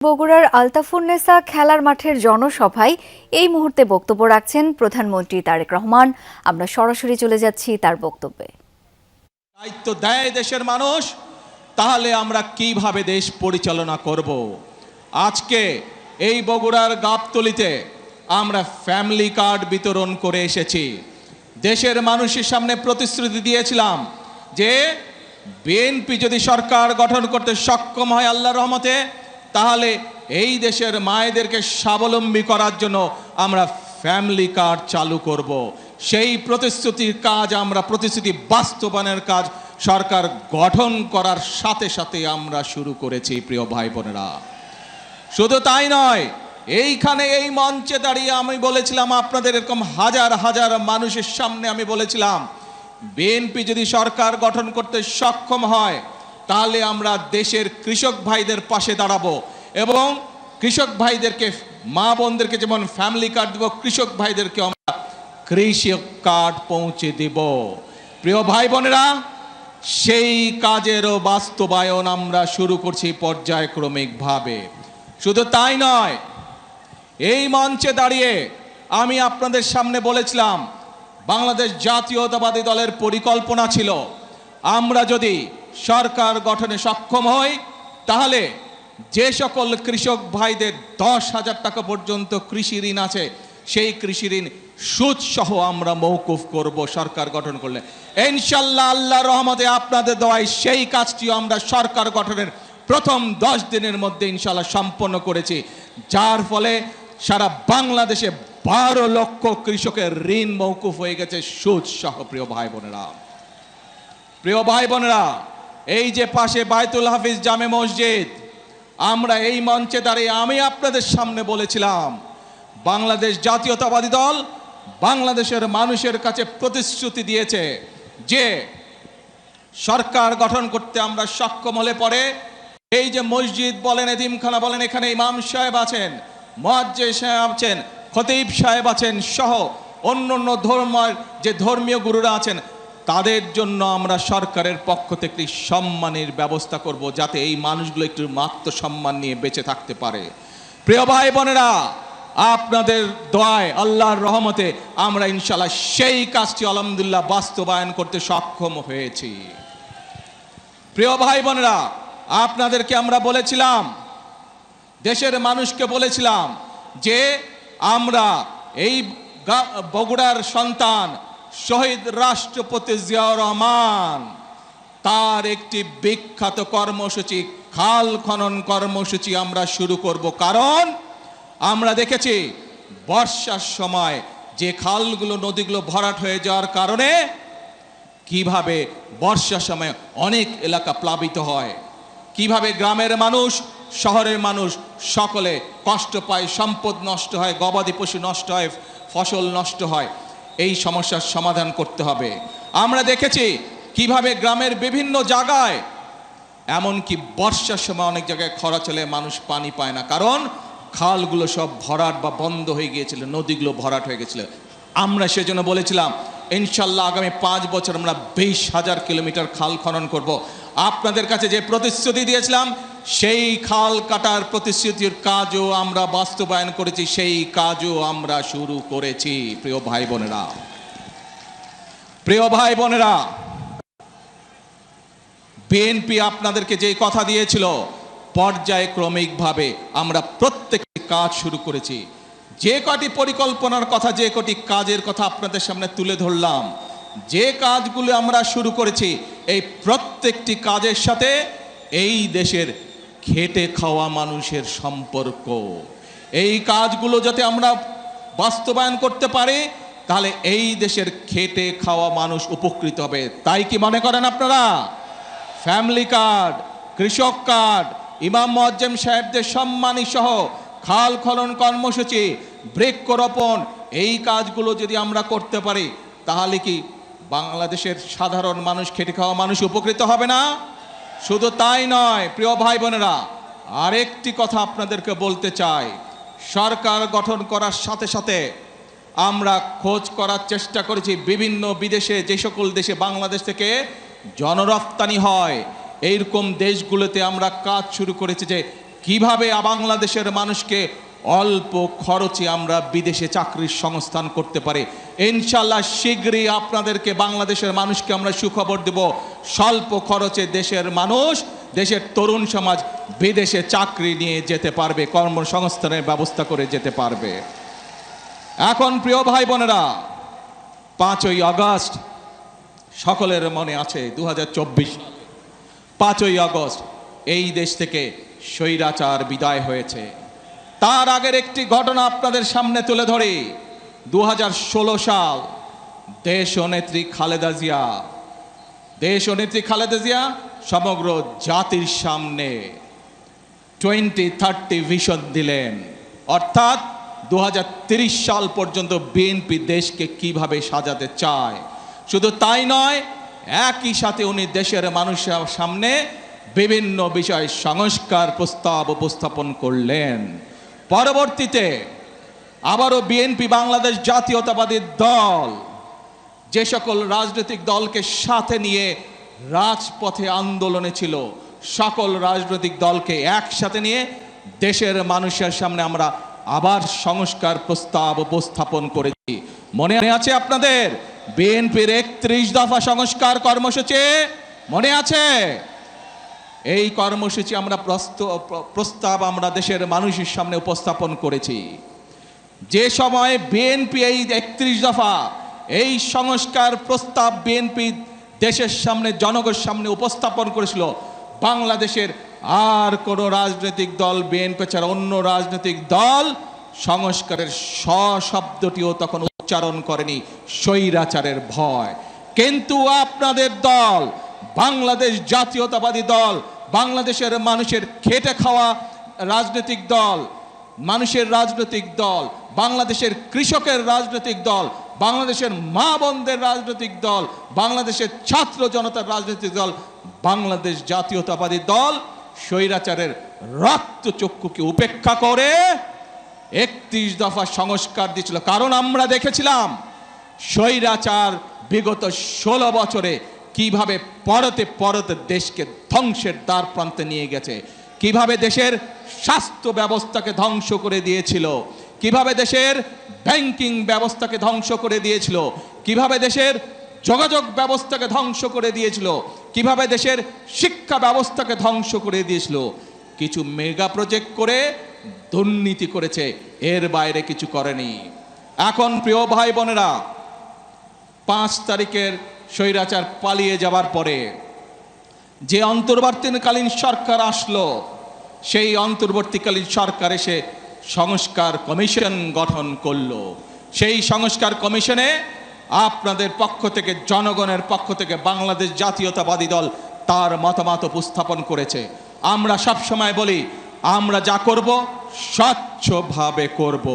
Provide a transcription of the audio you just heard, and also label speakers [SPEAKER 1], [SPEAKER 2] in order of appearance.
[SPEAKER 1] বগুড়ার আলতাফুন্নেসা খেলার মাঠের জনসভায় এই মুহূর্তে বক্তব্য রাখছেন প্রধানমন্ত্রী তারেক রহমান। আমরা সরাসরি চলে যাচ্ছি তার বক্তব্যে।
[SPEAKER 2] দায়িত্ব দেয় দেশের মানুষ, তাহলে আমরা কিভাবে দেশ পরিচালনা করব। আজকে এই বগুড়ার গাবতলীতে আমরা ফ্যামিলি কার্ড বিতরণ করে এসেছি। দেশের মানুষের সামনে প্রতিশ্রুতি দিয়েছিলাম যে বিএনপি যদি সরকার গঠন করতে সক্ষম হয় আল্লাহর রহমতে, তাহলে এই দেশের মায়েদেরকে স্বাবলম্বী করার জন্য আমরা ফ্যামিলি কার্ড চালু করব। সেই প্রতিশ্রুতির কাজ, আমরা প্রতিশ্রুতি বাস্তবায়নের কাজ সরকার গঠন করার সাথে সাথে আমরা শুরু করেছি। প্রিয় ভাই বোনেরা, শুধু তাই নয়, এইখানে এই মঞ্চে দাঁড়িয়ে আমি বলেছিলাম, আপনাদের এরকম হাজার হাজার মানুষের সামনে আমি বলেছিলাম, বিএনপি যদি সরকার গঠন করতে সক্ষম হয় তাহলে আমরা দেশের কৃষক ভাইদের পাশে দাঁড়াবো এবং কৃষক ভাইদেরকে, মা বোনদেরকে যেমন ফ্যামিলি কার্ড দেব, কৃষক ভাইদেরকে আমরা কৃষক কার্ড পৌঁছে দেব। প্রিয় ভাই বোনেরা, সেই কাজেরও বাস্তবায়ন আমরা শুরু করছি পর্যায়ক্রমিকভাবে। শুধু তাই নয়, এই মঞ্চে দাঁড়িয়ে আমি আপনাদের সামনে বলেছিলাম, বাংলাদেশ জাতীয়তাবাদী দলের পরিকল্পনা ছিল আমরা যদি সরকার গঠনে সক্ষম হই তাহলে যে সকল কৃষক ভাইদের 10,000 টাকা পর্যন্ত কৃষি ঋণ আছে, সেই কৃষি ঋণ সুদ সহ আমরা মওকুফ করব সরকার গঠন করলে। ইনশাআল্লাহ আল্লাহর রহমতে আপনাদের দোয়ায় সেই কাজটিও আমরা সরকার গঠনের প্রথম 10 দিনের মধ্যে ইনশাআল্লাহ সম্পন্ন করেছি, যার ফলে সারা বাংলাদেশে 12 লক্ষ কৃষকের ঋণ মওকুফ হয়ে গেছে সুদ সহ। প্রিয় ভাই বোনেরা, এই যে পাশে বায়তুল হাফিজ জামে মসজিদ, আমরা এই মঞ্চে দাঁড়িয়ে আমি আপনাদের সামনে বলেছিলাম, বাংলাদেশ জাতীয়তাবাদী দল বাংলাদেশের মানুষের কাছে প্রতিশ্রুতি দিয়েছে যে সরকার গঠন করতে আমরা সক্ষম হলে পরে এই যে মসজিদ বলেন, এতিমখানা বলেন, এখানে ইমাম সাহেব আছেন, মুয়াজ্জিন সাহেব আছেন, খতিব সাহেব আছেন সহ অন্য ধর্মের যে ধর্মীয় গুরুরা আছেন, তাদের জন্য আমরা সরকারের পক্ষ থেকে সম্মানের ব্যবস্থা করব, যাতে এই মানুষগুলো একটু আত্মসম্মান নিয়ে বেঁচে থাকতে পারে। প্রিয় ভাই বোনেরা, আপনাদের দোয়ায় আল্লাহর রহমতে আমরা ইনশাআল্লাহ সেই কাজটি আলহামদুলিল্লাহ বাস্তবায়ন করতে সক্ষম হয়েছি। প্রিয় ভাই বোনেরা, আপনাদেরকে আমরা বলেছিলাম, দেশের মানুষকে বলেছিলাম যে আমরা এই বগুড়ার সন্তান শহীদ রাষ্ট্রপতি জিয়াউর রহমান, তার একটি বিখ্যাত কর্মসূচি খাল খনন কর্মসূচি আমরা শুরু করব। কারণ আমরা দেখেছি বর্ষার সময় যে খালগুলো, নদীগুলো ভরাট হয়ে যাওয়ার কারণে কিভাবে বর্ষার সময় অনেক এলাকা প্লাবিত হয়, কিভাবে গ্রামের মানুষ, শহরের মানুষ সকলে কষ্ট পায়, সম্পদ নষ্ট হয়, গবাদি পশু নষ্ট হয়, ফসল নষ্ট হয়। এই সমস্যার সমাধান করতে হবে। আমরা দেখেছি কিভাবে গ্রামের বিভিন্ন জায়গায়, এমনকি বর্ষার সময় অনেক জায়গায় খরা চলে, মানুষ পানি পায় না, কারণ খালগুলো সব ভরাট বা বন্ধ হয়ে গিয়েছিল, নদীগুলো ভরাট হয়ে গেছিল। আমরা সেজন্য বলেছিলাম ইনশাল্লাহ আগামী 5 বছর আমরা 20,000 কিলোমিটার খাল খনন করব। আপনাদের কাছে যে প্রতিশ্রুতি দিয়েছিলাম, সেই খাল কাটার প্রতিশ্রুতির কাজও আমরা বাস্তবায়ন করেছি, সেই কাজও আমরা শুরু করেছি। প্রিয় ভাই বোনেরা, বিএনপি আপনাদেরকে যে কথা দিয়েছিল, পর্যায়ক্রমিকভাবে আমরা প্রত্যেকটি কাজ শুরু করেছি। যে কটি পরিকল্পনার কথা, যে কটি কাজের কথা আপনাদের সামনে তুলে ধরলাম, যে কাজগুলো আমরা শুরু করেছি, এই প্রত্যেকটি কাজের সাথে এই দেশের খেটে খাওয়া মানুষের সম্পর্ক। এই কাজগুলো যাতে আমরা বাস্তবায়ন করতে পারি, তাহলে এই দেশের খেটে খাওয়া মানুষ উপকৃত হবে। তাই কি মনে করেন আপনারা? ফ্যামিলি কার্ড, কৃষক কার্ড, ইমাম মুয়াজ্জিন সাহেবদের সম্মানী সহ খাল খনন কর্মসূচি, বৃক্ষরোপণ, এই কাজগুলো যদি আমরা করতে পারি, তাহলে কি বাংলাদেশের সাধারণ মানুষ, খেটে খাওয়া মানুষ উপকৃত হবে না? শুধু তাই নয়, প্রিয় ভাই বোনেরা, আরেকটি কথা আপনাদেরকে বলতে চাই। সরকার গঠন করার সাথে সাথে আমরা খোঁজ করার চেষ্টা করেছি বিভিন্ন বিদেশে, যে সকল দেশে বাংলাদেশ থেকে জনরপ্তানি হয়, এইরকম দেশগুলোতে আমরা কাজ শুরু করেছি যে কিভাবে বাংলাদেশের মানুষকে অল্প খরচে আমরা বিদেশে চাকরির সংস্থান করতে পারি। ইনশাল্লাহ শীঘ্রই আপনাদেরকে বাংলাদেশের মানুষকে আমরা সুখবর দেব, স্বল্প খরচে দেশের মানুষ, দেশের তরুণ সমাজ বিদেশে চাকরি নিয়ে যেতে পারবে, কর্মসংস্থানের ব্যবস্থা করে যেতে পারবে। এখন প্রিয় ভাই বোনেরা, 5ই আগস্ট সকলের মনে আছে 2024 5ই আগস্ট এই দেশ থেকে স্বৈরাচার বিদায় হয়েছে। তার আগের একটি ঘটনা আপনাদের সামনে তুলে ধরি। 2016 সাল দেশনেত্রী খালেদা জিয়া সমগ্র জাতির সামনে 2030 ভিশন দিলেন, অর্থাৎ 2030 সাল পর্যন্ত বিএনপি দেশকে কিভাবে সাজাতে চায়। শুধু তাই নয়, একই সাথে উনি দেশের মানুষের সামনে বিভিন্ন বিষয় সংস্কার প্রস্তাব উপস্থাপন করলেন। পরবর্তীতে আবারও বিএনপি বাংলাদেশ জাতীয়তাবাদী দল যে সকল রাজনৈতিক দলকে সাথে নিয়ে রাজপথে আন্দোলনে ছিল, সকল রাজনৈতিক দলকে একসাথে নিয়ে দেশের মানুষের সামনে আমরা আবার সংস্কার প্রস্তাব উপস্থাপন করেছি। মনে আছে আপনাদের বিএনপির 31 দফা সংস্কার কর্মসূচি মনে আছে? এই কর্মসূচি আমরা প্রস্তাব আমরা দেশের মানুষের সামনে উপস্থাপন করেছি। যে সময় বিএনপি এই 31 দফা এই সংস্কার প্রস্তাব বিএনপি দেশের সামনে জনগণের সামনে উপস্থাপন করেছিল, বাংলাদেশের আর কোনো রাজনৈতিক দল বিএনপি ছাড়া অন্য রাজনৈতিক দল সংস্কারের শব্দটিও তখন উচ্চারণ করেনি, স্বৈরাচারের ভয়। কিন্তু আপনাদের দল বাংলাদেশ জাতীয়তাবাদী দল, বাংলাদেশের মানুষের খেটে খাওয়া রাজনৈতিক দল, মানুষের রাজনৈতিক দল, বাংলাদেশের কৃষকের রাজনৈতিক দল, বাংলাদেশের মা বোনদের রাজনৈতিক দল, বাংলাদেশের ছাত্র জনতার রাজনৈতিক দল, বাংলাদেশ জাতীয়তাবাদী দল স্বৈরাচারের রক্তচক্ষুকে উপেক্ষা করে 31 দফা সংস্কার দিয়েছিল। কারণ আমরা দেখেছিলাম স্বৈরাচার বিগত 16 বছরে কিভাবে পরতে পরতে দেশকে ধ্বংসের দ্বার প্রান্তে নিয়ে গেছে, কিভাবে দেশের স্বাস্থ্য ব্যবস্থাকে ধ্বংস করে দিয়েছিল, কিভাবে দেশের ব্যাংকিং ব্যবস্থাকে ধ্বংস করে দিয়েছিল, কিভাবে দেশের যোগাযোগ ব্যবস্থাকে ধ্বংস করে দিয়েছিল, কিভাবে দেশের শিক্ষা ব্যবস্থাকে ধ্বংস করে দিয়েছিল। কিছু মেগা প্রজেক্ট করে দুর্নীতি করেছে, এর বাইরে কিছু করেনি। এখন প্রিয় ভাই বোনেরা, 5 তারিখের স্বৈরাচার পালিয়ে যাবার পরে যে অন্তর্বর্তীকালীন সরকার আসলো, সেই অন্তর্বর্তীকালীন সরকার এসে সংস্কার কমিশন গঠন করলো। সেই সংস্কার কমিশনে আপনাদের পক্ষ থেকে, জনগণের পক্ষ থেকে বাংলাদেশ জাতীয়তাবাদী দল তার মতামত উপস্থাপন করেছে। আমরা সব সময় বলি, আমরা যা করব স্বচ্ছভাবে করব।